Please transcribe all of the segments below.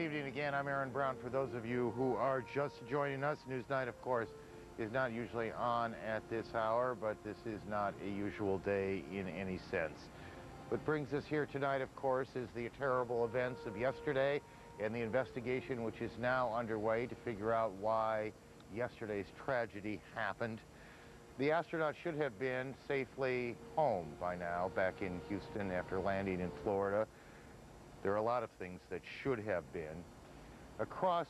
evening again. I'm Aaron Brown. For those of you who are just joining us, Newsnight, of course, is not usually on at this hour, but this is not a usual day in any sense. What brings us here tonight, of course, is the terrible events of yesterday and the investigation which is now underway to figure out why yesterday's tragedy happened. The astronaut should have been safely home by now, back in Houston after landing in Florida. There are a lot of things that should have been. Across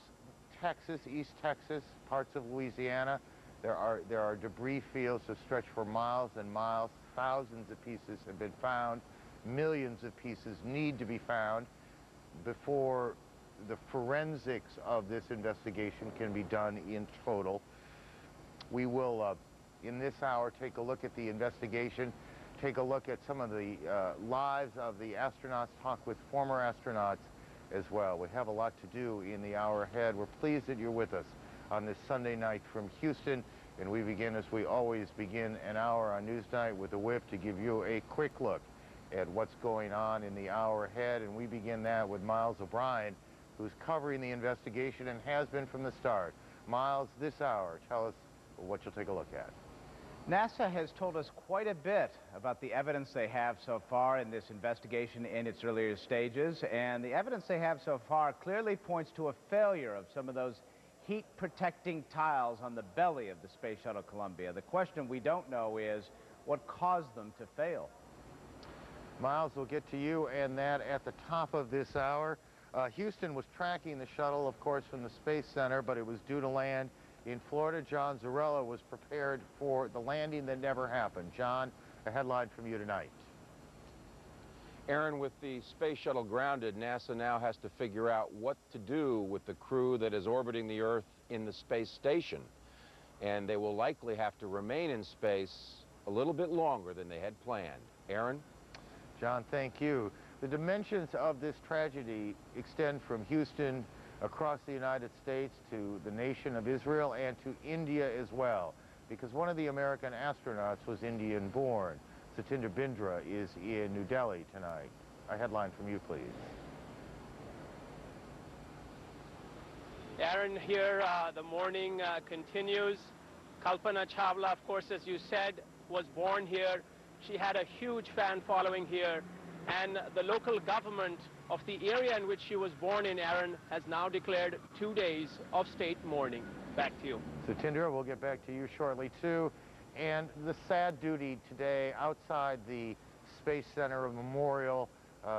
Texas, East Texas, parts of Louisiana, there are debris fields that stretch for miles and miles. Thousands of pieces have been found. Millions of pieces need to be found before the forensics of this investigation can be done in total. We will, in this hour, take a look at the investigation, take a look at some of the lives of the astronauts, talk with former astronauts as well. We have a lot to do in the hour ahead. We're pleased that you're with us on this Sunday night from Houston, and we begin, as we always begin, an hour on Newsnight with a whip to give you a quick look at what's going on in the hour ahead, and we begin that with Miles O'Brien, who's covering the investigation and has been from the start. Miles, this hour, tell us what you'll take a look at. NASA has told us quite a bit about the evidence they have so far in this investigation in its earlier stages, and the evidence they have so far clearly points to a failure of some of those heat-protecting tiles on the belly of the Space Shuttle Columbia. The question we don't know is what caused them to fail. Miles, we'll get to you and that at the top of this hour. Houston was tracking the shuttle, of course, from the Space Center, but it was due to land in Florida. John Zarella was prepared for the landing that never happened. John, a headline from you tonight. Aaron, with the space shuttle grounded, NASA now has to figure out what to do with the crew that is orbiting the Earth in the space station. And they will likely have to remain in space a little bit longer than they had planned. Aaron? John, thank you. The dimensions of this tragedy extend from Houston across the United States to the nation of Israel and to India as well, because one of the American astronauts was Indian-born. Satinder Bindra is in New Delhi tonight. A headline from you, please. Aaron, here the morning continues. Kalpana Chawla, of course, as you said, was born here. She had a huge fan following here, and the local government of the area in which she was born in, Aaron, has now declared 2 days of state mourning. Back to you. Satinder, we'll get back to you shortly, too. And the sad duty today outside the Space Center Memorial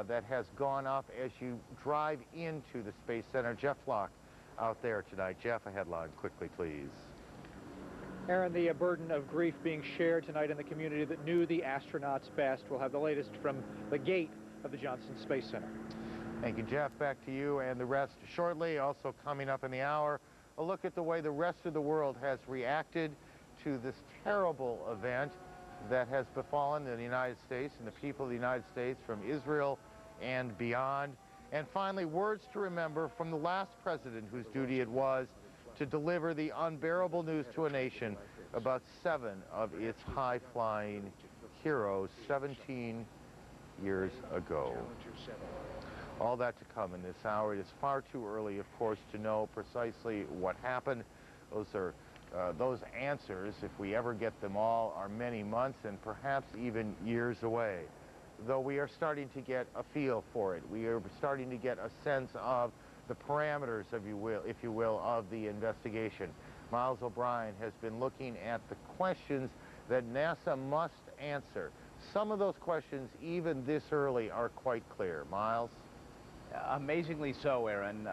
that has gone up as you drive into the Space Center. Jeff Flock out there tonight. Jeff, a headline quickly, please. Aaron, the burden of grief being shared tonight in the community that knew the astronauts best. We'll have the latest from the gate of the Johnson Space Center. Thank you, Jeff. Back to you and the rest shortly. Also coming up in the hour, a look at the way the rest of the world has reacted to this terrible event that has befallen the United States and the people of the United States from Israel and beyond. And finally, words to remember from the last president whose duty it was to deliver the unbearable news to a nation about 7 of its high-flying heroes 17 years ago. All that to come in this hour. It is far too early, of course, to know precisely what happened. Those answers, if we ever get them all, are many months and perhaps even years away. Though we are starting to get a feel for it. We are starting to get a sense of the parameters, if you will, of the investigation. Miles O'Brien has been looking at the questions that NASA must answer. Some of those questions, even this early, are quite clear. Miles? Amazingly so, Aaron.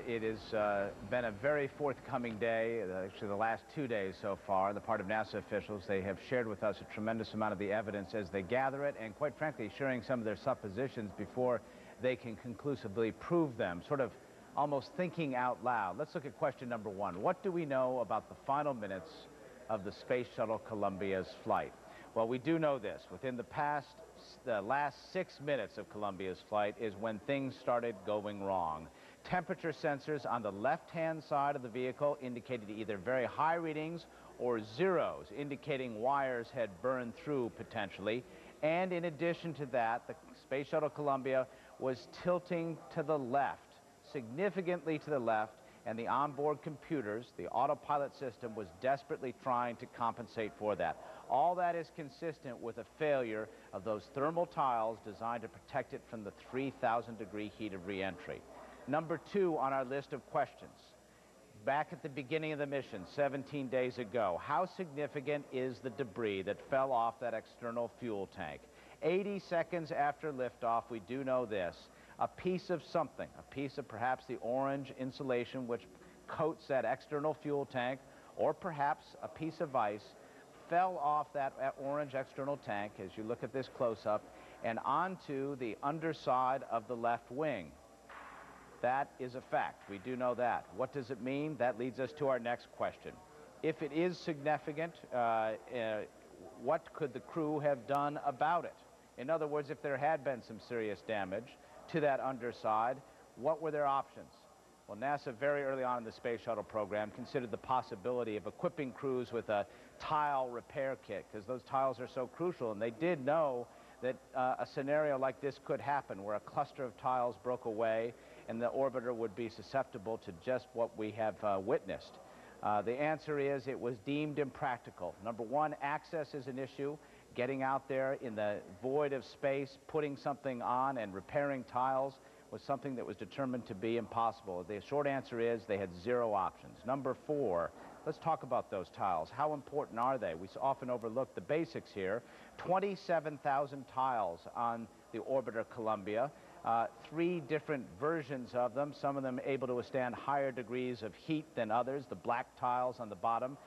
It has been a very forthcoming day, actually the last 2 days so far. On the part of NASA officials, they have shared with us a tremendous amount of the evidence as they gather it, and quite frankly, sharing some of their suppositions before they can conclusively prove them, sort of almost thinking out loud. Let's look at question number 1. What do we know about the final minutes of the Space Shuttle Columbia's flight? Well, we do know this. Within the last 6 minutes of Columbia's flight is when things started going wrong. Temperature sensors on the left-hand side of the vehicle indicated either very high readings or zeros, indicating wires had burned through potentially. And in addition to that, the Space Shuttle Columbia was tilting to the left significantly to the left, and the onboard computers, the autopilot system, was desperately trying to compensate for that. All that is consistent with a failure of those thermal tiles designed to protect it from the 3,000-degree heat of re-entry. Number 2 on our list of questions. Back at the beginning of the mission, 17 days ago, how significant is the debris that fell off that external fuel tank? 80 seconds after liftoff, we do know this. A piece of something, a piece of perhaps the orange insulation which coats that external fuel tank, or perhaps a piece of ice, fell off that orange external tank, as you look at this close-up, and onto the underside of the left wing. That is a fact. We do know that. What does it mean? That leads us to our next question. If it is significant, what could the crew have done about it? In other words, if there had been some serious damage to that underside, what were their options? Well, NASA very early on in the space shuttle program considered the possibility of equipping crews with a tile repair kit, because those tiles are so crucial, and they did know that a scenario like this could happen, where a cluster of tiles broke away and the orbiter would be susceptible to just what we have witnessed. The answer is it was deemed impractical. Number 1, access is an issue. Getting out there in the void of space, putting something on and repairing tiles was something that was determined to be impossible. The short answer is they had 0 options. Number 4, let's talk about those tiles. How important are they? We often overlook the basics here. 27,000 tiles on the orbiter Columbia. 3 different versions of them, some of them able to withstand higher degrees of heat than others. The black tiles on the bottom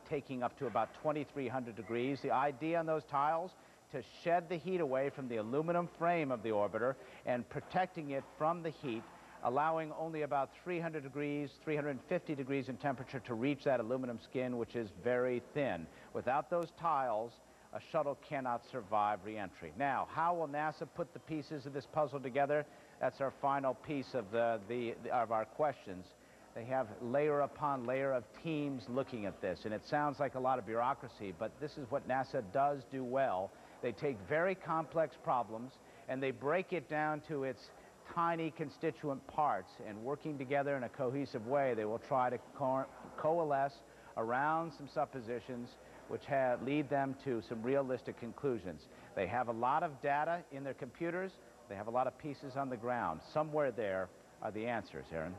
taking up to about 2,300 degrees. The idea on those tiles, to shed the heat away from the aluminum frame of the orbiter and protecting it from the heat, allowing only about 300 degrees, 350 degrees in temperature to reach that aluminum skin, which is very thin. Without those tiles, a shuttle cannot survive re-entry. Now, how will NASA put the pieces of this puzzle together? That's our final piece of of our questions. They have layer upon layer of teams looking at this, and it sounds like a lot of bureaucracy, but this is what NASA does do well. They take very complex problems and they break it down to its tiny constituent parts, and working together in a cohesive way, they will try to coalesce around some suppositions which lead them to some realistic conclusions. They have a lot of data in their computers. They have a lot of pieces on the ground. Somewhere there are the answers, Aaron.